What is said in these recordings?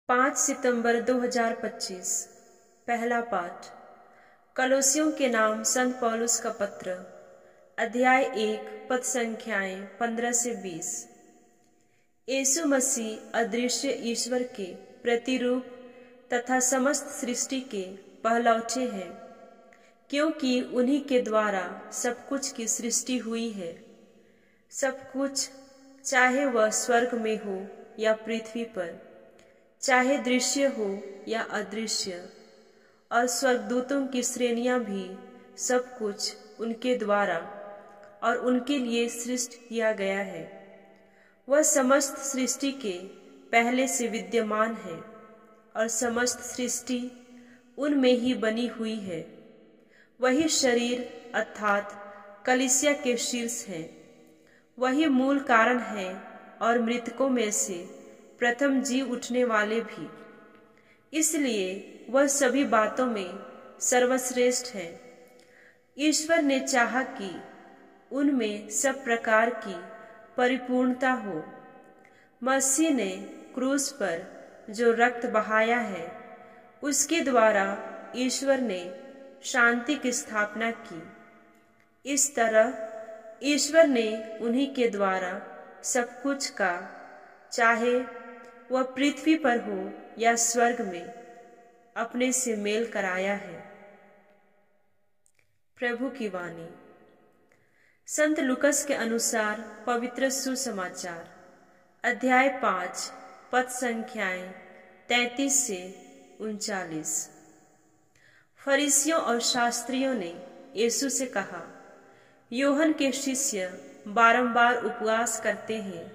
5 सितंबर 2025। पहला पाठ कलोसियों के नाम संत पौलुस का पत्र, अध्याय 1, पद संख्याएं 15 से 20। यीशु मसीह अदृश्य ईश्वर के प्रतिरूप तथा समस्त सृष्टि के पहलौठे हैं, क्योंकि उन्हीं के द्वारा सब कुछ की सृष्टि हुई है। सब कुछ, चाहे वह स्वर्ग में हो या पृथ्वी पर, चाहे दृश्य हो या अदृश्य, और स्वर्गदूतों की श्रेणियां भी, सब कुछ उनके द्वारा और उनके लिए सृष्ट किया गया है। वह समस्त सृष्टि के पहले से विद्यमान है और समस्त सृष्टि उनमें ही बनी हुई है। वही शरीर अर्थात कलीसिया के शीर्ष है। वही मूल कारण है और मृतकों में से प्रथम जी उठने वाले भी। इसलिए वह सभी बातों में सर्वश्रेष्ठ है। ईश्वर ने चाहा कि उनमें सब प्रकार की परिपूर्णता हो। मसीह ने क्रूस पर जो रक्त बहाया है, उसके द्वारा ईश्वर ने शांति की स्थापना की। इस तरह ईश्वर ने उन्हीं के द्वारा सब कुछ का, चाहे वह पृथ्वी पर हो या स्वर्ग में, अपने से मेल कराया है। प्रभु की वाणी। संत लूकस के अनुसार पवित्र सुसमाचार, अध्याय 5, पद संख्याएं 33 से 39। फरीसियों और शास्त्रियों ने यीशु से कहा, यूहन्ना के शिष्य बारंबार उपवास करते हैं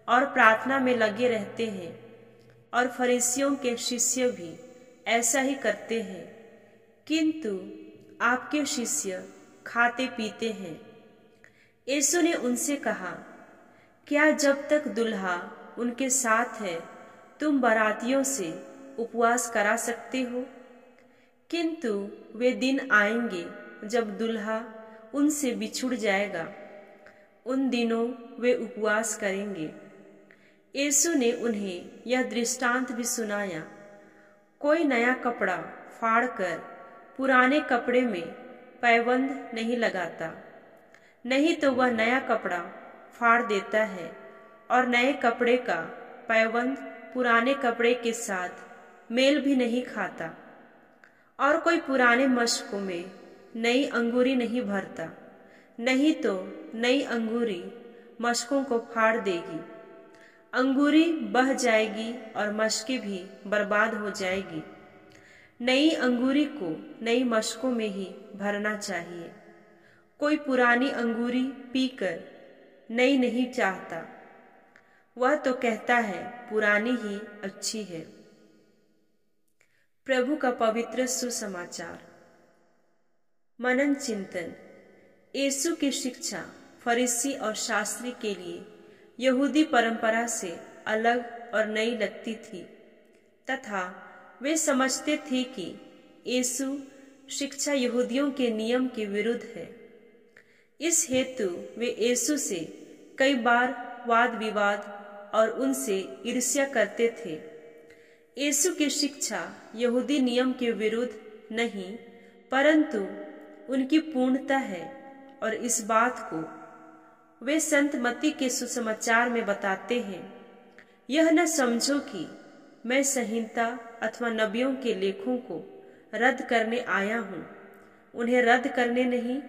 और प्रार्थना में लगे रहते हैं, और फरीसियों के शिष्य भी ऐसा ही करते हैं, किंतु आपके शिष्य खाते पीते हैं। यीशु ने उनसे कहा, क्या जब तक दुल्हा उनके साथ है तुम बारातियों से उपवास करा सकते हो? किंतु वे दिन आएंगे जब दुल्हा उनसे बिछुड़ जाएगा, उन दिनों वे उपवास करेंगे। यीशु ने उन्हें यह दृष्टांत भी सुनाया, कोई नया कपड़ा फाड़कर पुराने कपड़े में पैबंद नहीं लगाता, नहीं तो वह नया कपड़ा फाड़ देता है और नए कपड़े का पैबंद पुराने कपड़े के साथ मेल भी नहीं खाता। और कोई पुराने मशकों में नई अंगूरी नहीं भरता, नहीं तो नई अंगूरी मशकों को फाड़ देगी, अंगूरी बह जाएगी और मशकें भी बर्बाद हो जाएगी। नई अंगूरी को नई मशकों में ही भरना चाहिए। कोई पुरानी अंगूरी पीकर नई नहीं चाहता, वह तो कहता है पुरानी ही अच्छी है। प्रभु का पवित्र सुसमाचार। मनन चिंतन। यीशु की शिक्षा फरीसी और शास्त्री के लिए यहूदी परंपरा से अलग और नई लगती थी, तथा वे समझते थे कि यीशु शिक्षा यहूदियों के नियम के विरुद्ध है। इस हेतु वे यीशु से कई बार वाद विवाद और उनसे ईर्ष्या करते थे। यीशु की शिक्षा यहूदी नियम के विरुद्ध नहीं, परंतु उनकी पूर्णता है, और इस बात को वे संत मत्ती के सुसमाचार में बताते हैं। यह न समझो कि मैं संहिता अथवा नबियों के लेखों को रद्द करने आया हूँ। उन्हें रद्द करने नहीं,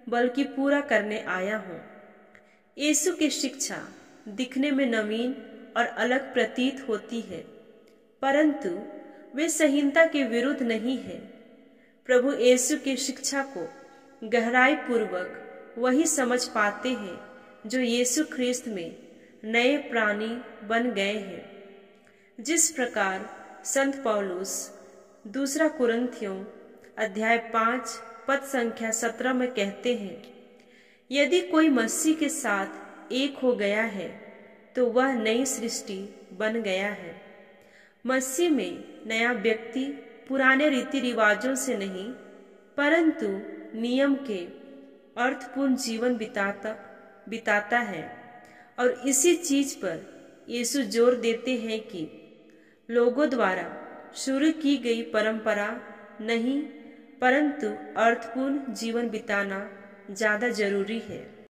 बल्कि पूरा करने आया हूँ। यीशु की शिक्षा दिखने में नवीन और अलग प्रतीत होती है, परंतु वे संहिता के विरुद्ध नहीं है। प्रभु यीशु की शिक्षा को गहराई पूर्वक वही समझ पाते हैं जो यीशु ख्रिस्त में नए प्राणी बन गए हैं। जिस प्रकार संत पौलुस दूसरा कुरिन्थियों अध्याय 5, पद संख्या 17 में कहते हैं, यदि कोई मसीह के साथ एक हो गया है तो वह नई सृष्टि बन गया है। मसीह में नया व्यक्ति पुराने रीति रिवाजों से नहीं, परंतु नियम के अर्थपूर्ण जीवन बिताता है। और इसी चीज पर यीशु जोर देते हैं कि लोगों द्वारा शुरू की गई परंपरा नहीं, परंतु अर्थपूर्ण जीवन बिताना ज्यादा जरूरी है।